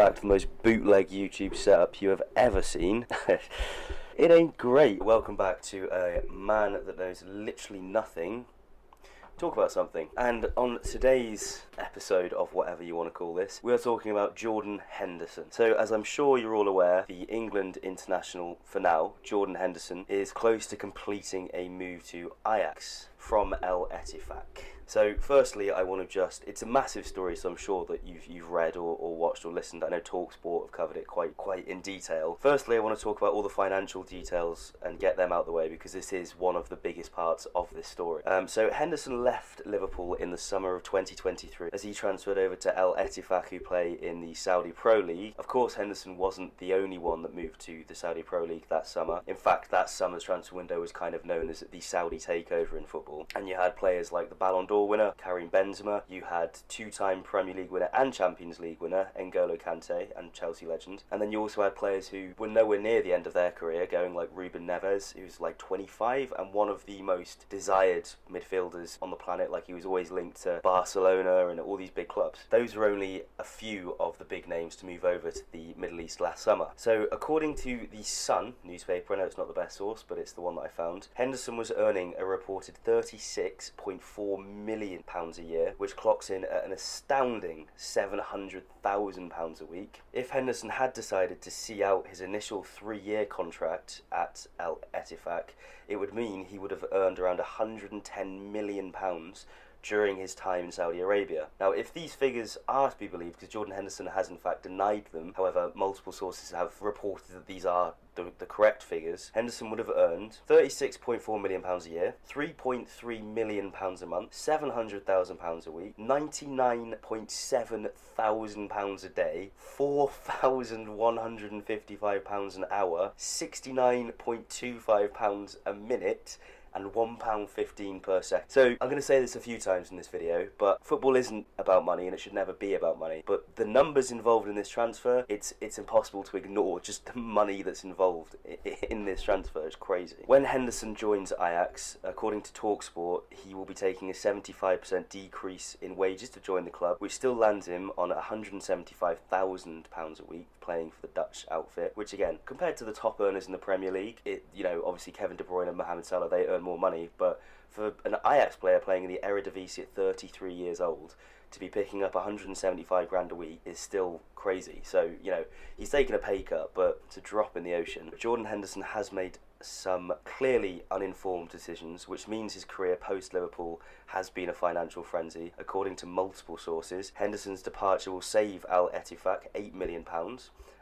back to the most bootleg YouTube setup you have ever seen. It ain't great. Welcome back to a man that knows literally nothing talk about something. And on today's episode of whatever you want to call this, we are talking about Jordan Henderson. So as I'm sure you're all aware, the England international for now, Jordan Henderson, is close to completing a move to Ajax from El Ettifaq. So firstly, I want to it's a massive story, so I'm sure that you've read or watched or listened. I know TalkSport have covered it quite in detail. Firstly, I want to talk about all the financial details and get them out the way, because this is one of the biggest parts of this story. So Henderson left Liverpool in the summer of 2023 as he transferred over to El Ettifaq, who play in the Saudi Pro League. Of course, Henderson wasn't the only one that moved to the Saudi Pro League that summer. In fact, that summer's transfer window was kind of known as the Saudi takeover in football. And you had players like the Ballon d'Or winner, Karim Benzema. You had two-time Premier League winner and Champions League winner, N'Golo Kante, and Chelsea legend. And then you also had players who were nowhere near the end of their career, going like Ruben Neves, who's like 25 and one of the most desired midfielders on the planet. Like, he was always linked to Barcelona and all these big clubs. Those were only a few of the big names to move over to the Middle East last summer. So according to the Sun newspaper, I know it's not the best source, but it's the one that I found, Henderson was earning a reported £36.4 million a year, which clocks in at an astounding £700,000 a week. If Henderson had decided to see out his initial 3-year contract at El Ettifaq, it would mean he would have earned around £110 million during his time in Saudi Arabia. Now, if these figures are to be believed, because Jordan Henderson has in fact denied them, however, multiple sources have reported that these are the correct figures, Henderson would have earned £36.4 million a year, £3.3 million a month, £700,000 a week, £99.7 thousand a day, £4,155 an hour, £69.25 a minute, and £1.15 per second. So I'm going to say this a few times in this video, but football isn't about money and it should never be about money. But the numbers involved in this transfer, it's impossible to ignore. Just the money that's involved in this transfer is crazy. When Henderson joins Ajax, according to TalkSport, he will be taking a 75% decrease in wages to join the club, which still lands him on £175,000 a week playing for the Dutch outfit, which again, compared to the top earners in the Premier League, obviously Kevin De Bruyne and Mohamed Salah, they earn more money, but for an Ajax player playing in the Eredivisie at 33 years old to be picking up 175 grand a week is still crazy. So, he's taken a pay cut, but it's a drop in the ocean. Jordan Henderson has made some clearly uninformed decisions, which means his career post-Liverpool has been a financial frenzy. According to multiple sources, Henderson's departure will save Al Ettifaq £8 million,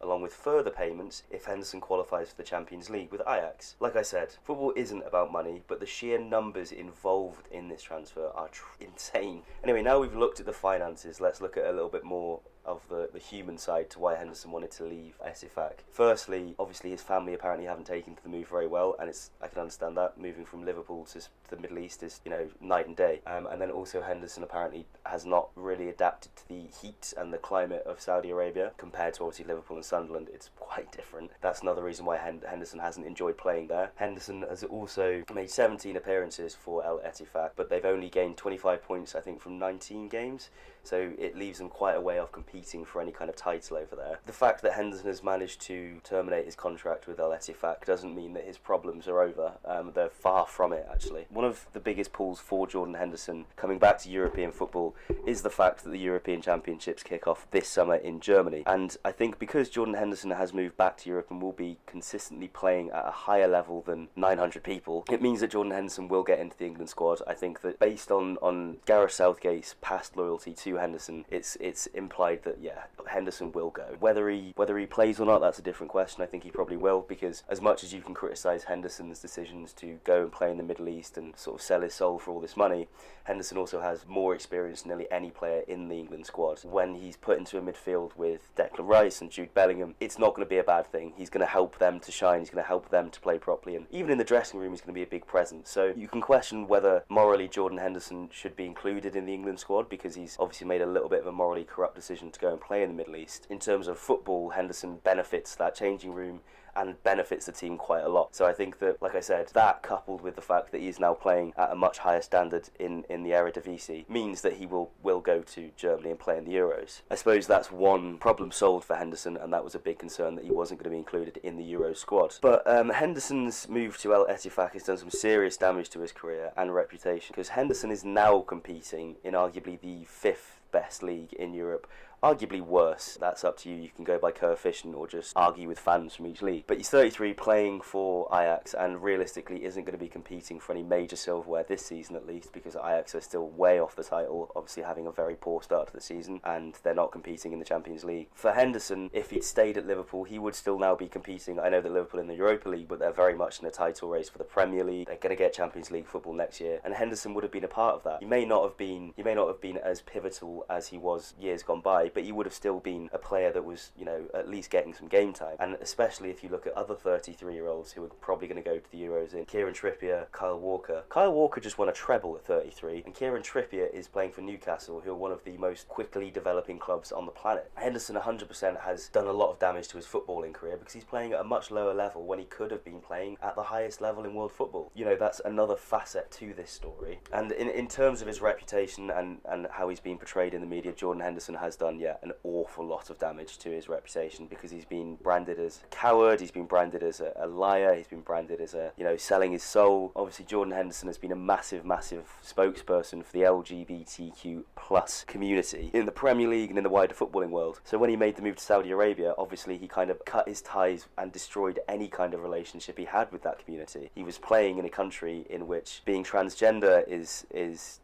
along with further payments if Henderson qualifies for the Champions League with Ajax. Like I said, football isn't about money, but the sheer numbers involved in this transfer are insane. Anyway, now we've looked at the finances, let's look at a little bit more of the human side to why Henderson wanted to leave Ettifaq. Firstly, obviously his family apparently haven't taken to the move very well, and I can understand that. Moving from Liverpool to the Middle East is, night and day. And then also Henderson apparently has not really adapted to the heat and the climate of Saudi Arabia compared to obviously Liverpool and Sunderland. It's quite different. That's another reason why Henderson hasn't enjoyed playing there. Henderson has also made 17 appearances for El Ettifaq, but they've only gained 25 points, I think, from 19 games. So it leaves them quite a way off competing for any kind of title over there. The fact that Henderson has managed to terminate his contract with El Ettifaq doesn't mean that his problems are over. They're far from it, actually. One of the biggest pulls for Jordan Henderson coming back to European football is the fact that the European Championships kick off this summer in Germany. And I think because Jordan Henderson has moved back to Europe and will be consistently playing at a higher level than 900 people, it means that Jordan Henderson will get into the England squad. I think that based on Gareth Southgate's past loyalty to Henderson, it's implied that Henderson will go. Whether he plays or not, that's a different question. I think he probably will, because as much as you can criticise Henderson's decisions to go and play in the Middle East and sort of sell his soul for all this money, Henderson also has more experience than nearly any player in the England squad. When he's put into a midfield with Declan Rice and Jude Bellingham, it's not going to be a bad thing. He's going to help them to shine, he's going to help them to play properly, and even in the dressing room he's going to be a big presence. So you can question whether morally Jordan Henderson should be included in the England squad, because he's obviously made a little bit of a morally corrupt decision option to go and play in the Middle East. In terms of football, Henderson benefits that changing room and benefits the team quite a lot. So I think that, like I said, that coupled with the fact that he is now playing at a much higher standard in the Eredivisie means that he will go to Germany and play in the Euros. I suppose that's one problem solved for Henderson, and that was a big concern that he wasn't going to be included in the Euro squad. But Henderson's move to El Ettifaq has done some serious damage to his career and reputation, because Henderson is now competing in arguably the 5th best league in Europe. Arguably worse, that's up to you. You can go by coefficient or just argue with fans from each league. But he's 33, playing for Ajax, and realistically isn't going to be competing for any major silverware this season at least, because Ajax are still way off the title, obviously having a very poor start to the season, and they're not competing in the Champions League. For Henderson, if he'd stayed at Liverpool, he would still now be competing. I know that Liverpool in the Europa League, but they're very much in a title race for the Premier League. They're going to get Champions League football next year, and Henderson would have been a part of that. He may not have been as pivotal as he was years gone by, but he would have still been a player that was, at least getting some game time. And especially if you look at other 33-year-olds who are probably going to go to the Euros in Kieran Trippier, Kyle Walker. Kyle Walker just won a treble at 33, and Kieran Trippier is playing for Newcastle, who are one of the most quickly developing clubs on the planet. Henderson 100% has done a lot of damage to his footballing career because he's playing at a much lower level when he could have been playing at the highest level in world football. That's another facet to this story. And in terms of his reputation and how he's been portrayed in the media, Jordan Henderson has done, an awful lot of damage to his reputation, because he's been branded as a coward, he's been branded as a liar, he's been branded as selling his soul. Obviously, Jordan Henderson has been a massive spokesperson for the LGBTQ plus community in the Premier League and in the wider footballing world. So when he made the move to Saudi Arabia, obviously he kind of cut his ties and destroyed any kind of relationship he had with that community. He was playing in a country in which being transgender is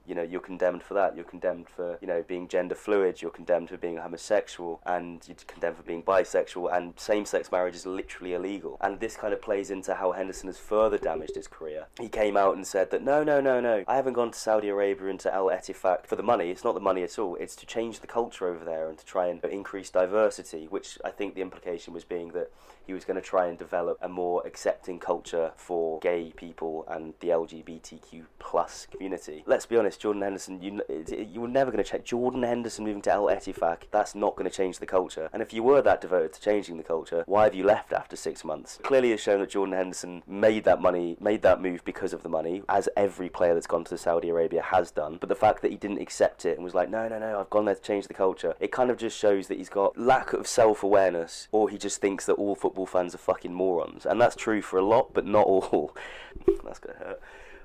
you're condemned for that. You're condemned for, being gender fluid, you're condemned for being homosexual, and you're condemned for being bisexual, and same-sex marriage is literally illegal. And this kind of plays into how Henderson has further damaged his career. He came out and said that no, I haven't gone to Saudi Arabia and to El Ettifaq for the money. It's not the money at all. It's to change the culture over there and to try and increase diversity, which I think the implication was being that he was going to try and develop a more accepting culture for gay people and the LGBTQ plus community. Let's be honest, Jordan Henderson, you were never going to check. Jordan Henderson moving to El Ettifaq, that's not going to change the culture. And if you were that devoted to changing the culture, why have you left after 6 months? Clearly has shown that Jordan Henderson made that move because of the money, as every player that's gone to Saudi Arabia has done. But the fact that he didn't accept it and was like, no, I've gone there to change the culture, it kind of just shows that he's got lack of self-awareness, or he just thinks that all football fans are fucking morons. And that's true for a lot, but not all. That's gonna hurt.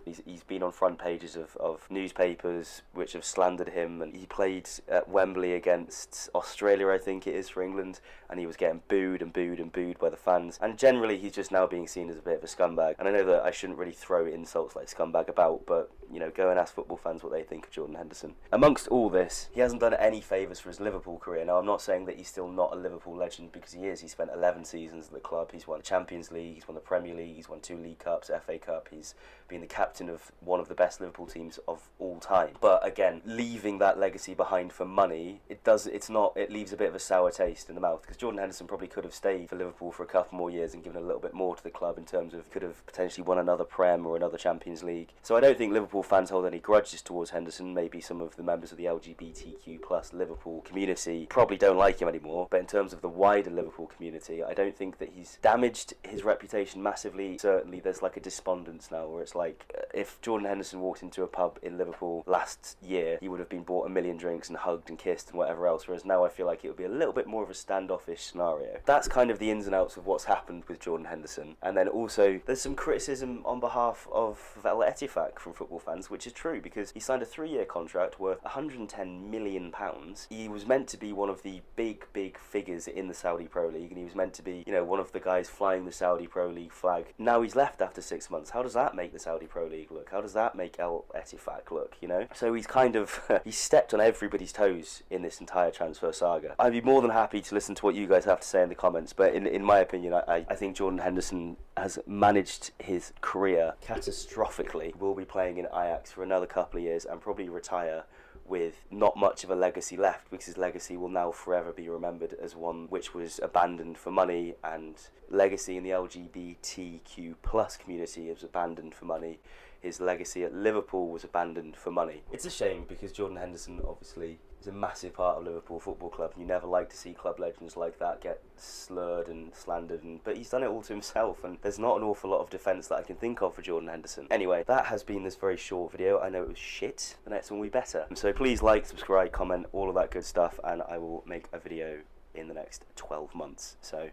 He's been on front pages of newspapers which have slandered him, and he played at Wembley against Australia, I think it is, for England, and he was getting booed by the fans. And generally he's just now being seen as a bit of a scumbag. And I know that I shouldn't really throw insults like scumbag about, but go and ask football fans what they think of Jordan Henderson. Amongst all this, he hasn't done any favours for his Liverpool career. Now, I'm not saying that he's still not a Liverpool legend, because he is. He spent 11 seasons at the club. He's won the Champions League, he's won the Premier League, he's won 2 League Cups, FA Cup, he's been the captain of one of the best Liverpool teams of all time. But again, leaving that legacy behind for money, it leaves a bit of a sour taste in the mouth, because Jordan Henderson probably could have stayed for Liverpool for a couple more years and given a little bit more to the club, in terms of could have potentially won another Prem or another Champions League. So I don't think Liverpool fans hold any grudges towards Henderson. Maybe some of the members of the LGBTQ plus Liverpool community probably don't like him anymore, but in terms of the wider Liverpool community, I don't think that he's damaged his reputation massively. Certainly there's like a despondence now, where it's like, if Jordan Henderson walked into a pub in Liverpool last year, he would have been bought a million drinks and hugged and kissed and whatever else, whereas now I feel like it would be a little bit more of a standoffish scenario. That's kind of the ins and outs of what's happened with Jordan Henderson. And then also there's some criticism on behalf of El Ettifaq from football fans, which is true, because he signed a 3-year contract worth £110 million. He was meant to be one of the big figures in the Saudi Pro League, and he was meant to be, one of the guys flying the Saudi Pro League flag. Now he's left after 6 months. How does that make the Saudi Pro League look? How does that make El Ettifaq look, So he's kind of, he's stepped on everybody's toes in this entire transfer saga. I'd be more than happy to listen to what you guys have to say in the comments, but in my opinion, I think Jordan Henderson has managed his career catastrophically. Will be playing in Ajax for another couple of years and probably retire with not much of a legacy left, because his legacy will now forever be remembered as one which was abandoned for money, and legacy in the LGBTQ plus community is abandoned for money. His legacy at Liverpool was abandoned for money. It's a shame, because Jordan Henderson obviously is a massive part of Liverpool Football Club. You never like to see club legends like that get slurred and slandered, but he's done it all to himself, and there's not an awful lot of defence that I can think of for Jordan Henderson. Anyway, that has been this very short video. I know it was shit. The next one will be better. So please like, subscribe, comment, all of that good stuff, and I will make a video in the next 12 months. So